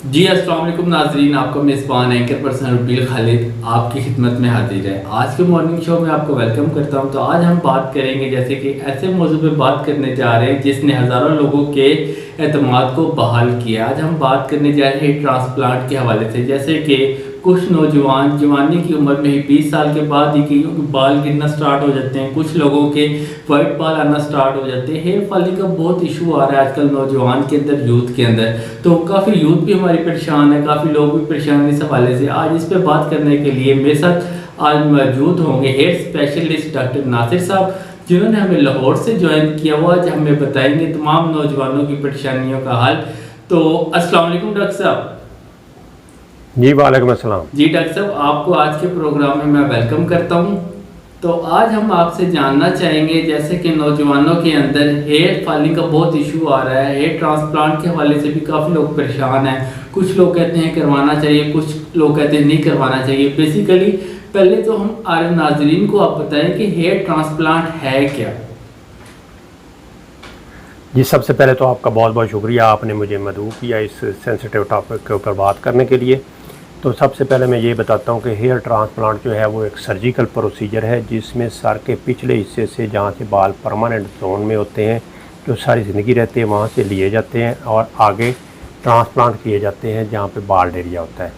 जी अस्सलाम वालेकुम नाजरीन, आपका मेज़बान एंकर पर्सन रुबील खालिद आपकी खिदमत में हाजिर है। आज के मॉर्निंग शो में आपको वेलकम करता हूं। तो आज हम बात करेंगे जैसे कि ऐसे मौजू पे बात करने जा रहे हैं जिसने हज़ारों लोगों के एतमाद को बहाल किया। आज हम बात करने जा रहे हैं ट्रांसप्लांट के हवाले से। जैसे कि कुछ नौजवान जवानी की उम्र में ही 20 साल के बाद ही कि बाल गिरना स्टार्ट हो जाते हैं, कुछ लोगों के वाइट बाल आना स्टार्ट हो जाते हैं। हेयर फॉलिंग का बहुत इशू आ रहा है आजकल नौजवान के अंदर, यूथ के अंदर। तो काफ़ी यूथ भी हमारी परेशान है, काफ़ी लोग भी परेशान हैं इस हवाले से। आज इस पे बात करने के लिए मेरे साथ आज मौजूद होंगे हेयर स्पेशलिस्ट डॉक्टर नासिर साहब, जिन्होंने हमें लाहौर से ज्वाइन किया। वो आज हमें बताएंगे तमाम नौजवानों की परेशानियों का हल। तो अस्सलाम वालेकुम डॉक्टर साहब। जी वालेकुम अस्सलाम। जी डॉक्टर साहब, आपको आज के प्रोग्राम में मैं वेलकम करता हूं। तो आज हम आपसे जानना चाहेंगे जैसे कि नौजवानों के अंदर हेयर फॉलिंग का बहुत इशू आ रहा है। हेयर ट्रांसप्लांट के हवाले से भी काफ़ी लोग परेशान हैं। कुछ लोग कहते हैं करवाना चाहिए, कुछ लोग कहते हैं नहीं करवाना चाहिए। बेसिकली पहले तो हम आर नाजरीन को आप बताएं कि हेयर ट्रांसप्लांट है क्या। जी सबसे पहले तो आपका बहुत बहुत शुक्रिया, आपने मुझे मदऊ किया इस सेंसिटिव टॉपिक के ऊपर बात करने के लिए। तो सबसे पहले मैं ये बताता हूँ कि हेयर ट्रांसप्लांट जो है वो एक सर्जिकल प्रोसीजर है जिसमें सर के पिछले हिस्से से, जहाँ से बाल परमानेंट जोन में होते हैं, जो सारी ज़िंदगी रहती है, वहाँ से लिए जाते हैं और आगे ट्रांसप्लांट किए जाते हैं जहाँ पे बाल एरिया होता है।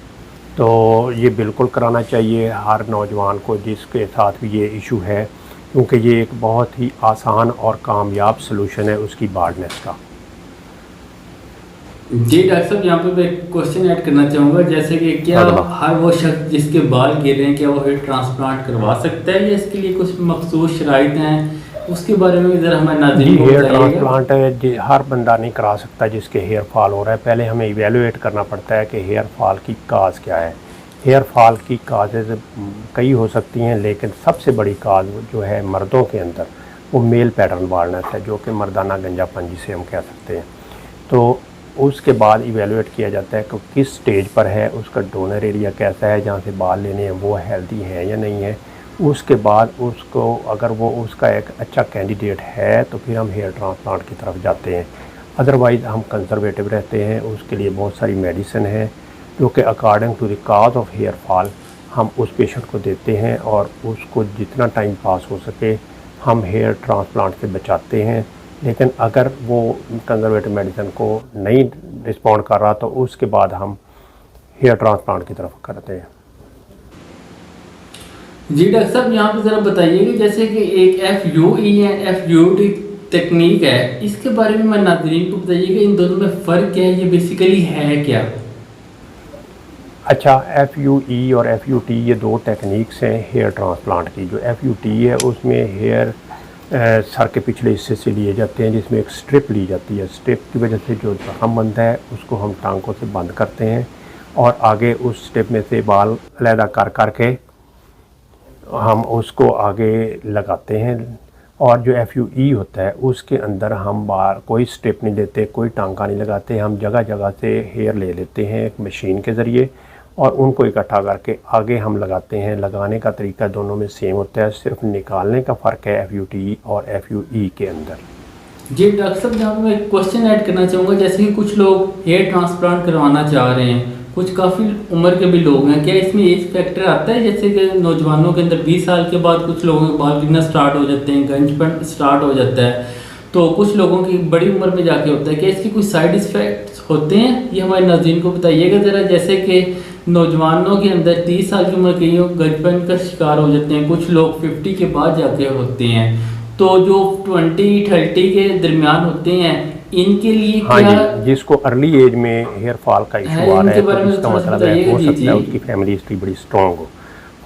तो ये बिल्कुल कराना चाहिए हर नौजवान को जिसके साथ भी ये इशू है, क्योंकि ये एक बहुत ही आसान और कामयाब सलूशन है उसकी बाल्डनेस का। जी डॉक्टर साहब, यहाँ पे मैं एक क्वेश्चन ऐड करना चाहूँगा। जैसे कि क्या हर वो शख्स जिसके बाल गिर रहे हैं क्या वो हेयर ट्रांसप्लांट करवा सकता है, या इसके लिए कुछ मखसूस शराइत हैं, उसके बारे में भी ज़रा हमें नाज़रीन को हेयर बताइएगा। ट्रांसप्लांट हर बंदा नहीं करा सकता जिसके हेयर फॉल हो रहा है। पहले हमें इवेलुएट करना पड़ता है कि हेयर फॉल की काज क्या है। हेयर फॉल की काजेज़ कई हो सकती हैं, लेकिन सबसे बड़ी काज जो है मर्दों के अंदर वो मेल पैटर्न बाल्डनेस है, जो कि मर्दाना गंजापन जिसे हम कह सकते हैं। तो उसके बाद इवेलुएट किया जाता है कि किस स्टेज पर है, उसका डोनर एरिया कैसा है, जहाँ से बाल लेने हैं वो हेल्दी है या नहीं है। उसके बाद उसको अगर वो उसका एक अच्छा कैंडिडेट है तो फिर हम हेयर ट्रांसप्लांट की तरफ जाते हैं। अदरवाइज़ हम कंजर्वेटिव रहते हैं। उसके लिए बहुत सारी मेडिसिन है जो कि according to the cause of hair fall हम उस पेशेंट को देते हैं और उसको जितना टाइम पास हो सके हम हेयर ट्रांसप्लांट से बचाते हैं। लेकिन अगर वो कंजर्वेटिव मेडिसिन को नहीं रिस्पॉन्ड कर रहा तो उसके बाद हम हेयर ट्रांसप्लांट की तरफ करते हैं। जी डॉक्टर साहब, यहाँ पे ज़रा बताइएगा जैसे कि एक FUE है, FUD टेक्निक है, इसके बारे में मैं नाज़रीन को बताइएगा इन दोनों में फ़र्क क्या है, ये बेसिकली है क्या। अच्छा, FUE और FUT ये दो टेक्निक्स हैं हेयर ट्रांसप्लांट की। जो FUT है उसमें हेयर सर के पिछले हिस्से से लिए जाते हैं, जिसमें एक स्ट्रिप ली जाती है। स्ट्रिप की वजह से जो जख्म बनता है उसको हम टांकों से बंद करते हैं और आगे उस स्ट्रिप में से बाल अलहदा कर करके हम उसको आगे लगाते हैं। और जो FUE होता है उसके अंदर हम बाल कोई स्ट्रिप नहीं लेते, कोई टांका नहीं लगाते, हम जगह जगह से हेयर ले लेते हैं एक मशीन के ज़रिए और उनको इकट्ठा करके आगे हम लगाते हैं। लगाने का तरीका दोनों में सेम होता है, सिर्फ निकालने का फ़र्क है FUT और FUE के अंदर। जी डॉक्टर साहब, यहाँ पे मैं एक क्वेश्चन ऐड करना चाहूँगा। जैसे कि कुछ लोग हेयर ट्रांसप्लांट करवाना चाह रहे हैं, कुछ काफ़ी उम्र के भी लोग हैं, क्या इसमें एज फैक्टर आता है। जैसे कि नौजवानों के अंदर 20 साल के बाद कुछ लोगों के बाल गिरना स्टार्ट हो जाते हैं, गंजपन स्टार्ट हो जाता है, तो कुछ लोगों की बड़ी उम्र में जाके होता है। क्या इसके कुछ साइड इफ़ेक्ट्स होते हैं, ये हमारे नाज़रीन को बताइएगा ज़रा। जैसे कि नौजवानों के अंदर 30 साल की उम्र के गंजपन का शिकार हो जाते हैं, कुछ लोग 50 के बाद जाके होते हैं, तो जो 20-30 के दरमियान होते हैं इनके लिए हाँ क्या जी, जिसको अर्ली एज में हेयर फॉल का इशू आ रहा है तो इसका मतलब है हो सकता है उसकी फैमिली हिस्ट्री बड़ी स्ट्रॉन्ग हो।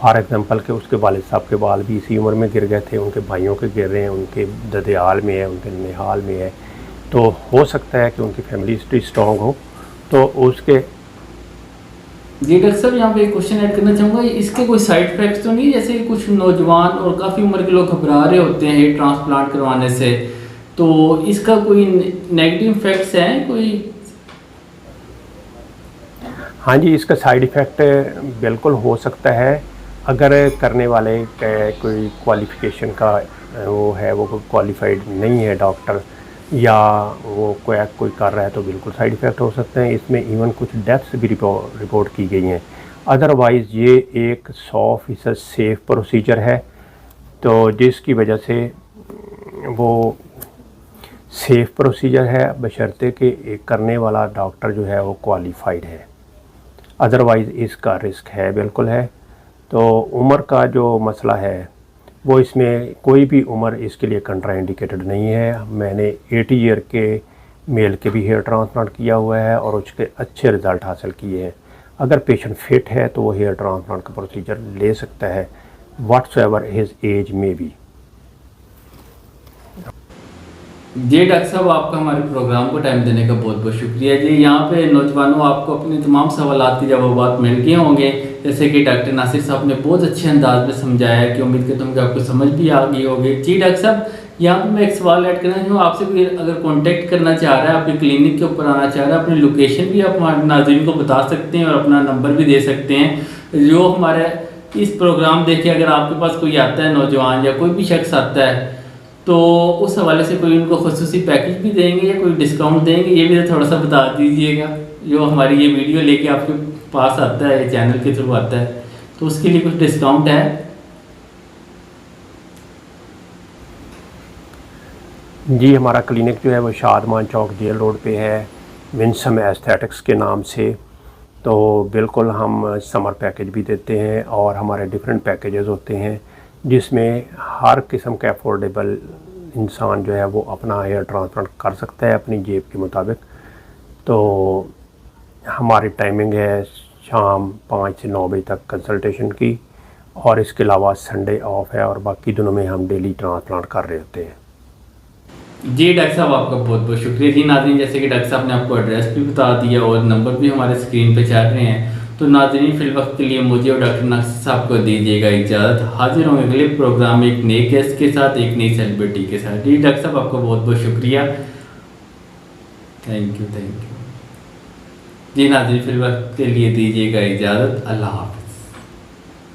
फॉर एग्जांपल के उसके वालिद साहब के बाल भी इसी उम्र में गिर गए थे, उनके भाइयों के गिर रहे हैं, उनके ददियाल में है, उनके निहाल में है, तो हो सकता है कि उनकी फैमिली हिस्ट्री स्ट्रॉन्ग हो। तो उसके जी डॉक्टर साहब, यहाँ पे एक क्वेश्चन ऐड करना चाहूँगा। इसके कोई साइड इफेक्ट्स तो नहीं, जैसे कुछ नौजवान और काफ़ी उम्र के लोग घबरा रहे होते हैं हेयर ट्रांसप्लांट करवाने से, तो इसका कोई नेगेटिव इफेक्ट्स हैं कोई। हाँ जी, इसका साइड इफ़ेक्ट बिल्कुल हो सकता है अगर करने वाले कोई क्वालिफ़िकेशन का वो है, वो क्वालिफाइड नहीं है डॉक्टर, या वो कोई कर रहा है तो बिल्कुल साइड इफ़ेक्ट हो सकते हैं। इसमें इवन कुछ डेथ्स भी रिपोर्ट की गई हैं। अदरवाइज़ ये एक 100% सेफ़ प्रोसीजर है, तो जिसकी वजह से वो सेफ़ प्रोसीजर है बशर्ते कि एक करने वाला डॉक्टर जो है वो क्वालिफाइड है। अदरवाइज़ इसका रिस्क है, बिल्कुल है। तो उम्र का जो मसला है वो इसमें कोई भी उम्र इसके लिए कंट्राइंडिकेटेड नहीं है। मैंने 80 ईयर के मेल के भी हेयर ट्रांसप्लांट किया हुआ है और उसके अच्छे रिज़ल्ट हासिल किए हैं। अगर पेशेंट फिट है तो वो हेयर ट्रांसप्लांट का प्रोसीजर ले सकता है, व्हाट्सएवर हिज एज में भी। जी डॉक्टर साहब, आपका हमारे प्रोग्राम को टाइम देने का बहुत बहुत शुक्रिया जी। यहाँ पे नौजवानों आपको अपने तमाम सवालात के जवाब मिल गए होंगे, जैसे कि डॉक्टर नासिर साहब ने बहुत अच्छे अंदाज में समझाया कि उम्मीद करता हूँ कि आपको समझ भी आ गई होगी। जी डॉक्टर साहब, यहाँ पे मैं एक सवाल ऐड करना चाहूँ आपसे, कोई अगर कॉन्टेक्ट करना चाह रहा है, आपके क्लिनिक के ऊपर आना चाह रहा है, अपनी लोकेशन भी आप हमारे नाज़रीन को बता सकते हैं और अपना नंबर भी दे सकते हैं। जो हमारे इस प्रोग्राम देखे अगर आपके पास कोई आता है नौजवान या कोई भी शख्स आता है तो उस हवाले से कोई उनको खुसूसी पैकेज भी देंगे या कोई डिस्काउंट देंगे, ये भी थोड़ा सा बता दीजिएगा। जो हमारी ये वीडियो लेके आपके पास आता है, चैनल के थ्रू आता है, तो उसके लिए कुछ डिस्काउंट है? जी, हमारा क्लिनिक जो है वो शादमान चौक जेल रोड पे है, विंसम एस्थेटिक्स के नाम से। तो बिल्कुल हम समर पैकेज भी देते हैं और हमारे डिफरेंट पैकेजेस होते हैं जिसमें हर किस्म का अफोर्डेबल इंसान जो है वो अपना हेयर ट्रांसप्लांट कर सकता है अपनी जेब के मुताबिक। तो हमारी टाइमिंग है शाम 5 से 9 बजे तक कंसल्टेशन की, और इसके अलावा संडे ऑफ है और बाकी दिनों में हम डेली ट्रांसप्लांट कर रहे होते हैं। जी डॉक्टर साहब, आपका बहुत बहुत शुक्रिया। जी नाज़रीन, जैसे कि डॉक्टर साहब ने आपको एड्रेस भी बता दिया और नंबर भी हमारे स्क्रीन पे चल रहे हैं, तो नाज़रीन फिल वक्त के लिए मुझे और डॉक्टर नासिर साहब को दीजिएगा इजाज़त। हाजिर होंगे अगले प्रोग्राम में एक नए गेस्ट के साथ, एक नई सेलिब्रिटी के साथ। जी डॉक्टर साहब, आपको बहुत बहुत शुक्रिया। Thank you. जी नाज़रीन, फिल वक्त के लिए दीजिएगा इजाज़त। अल्लाह हाफ़िज़।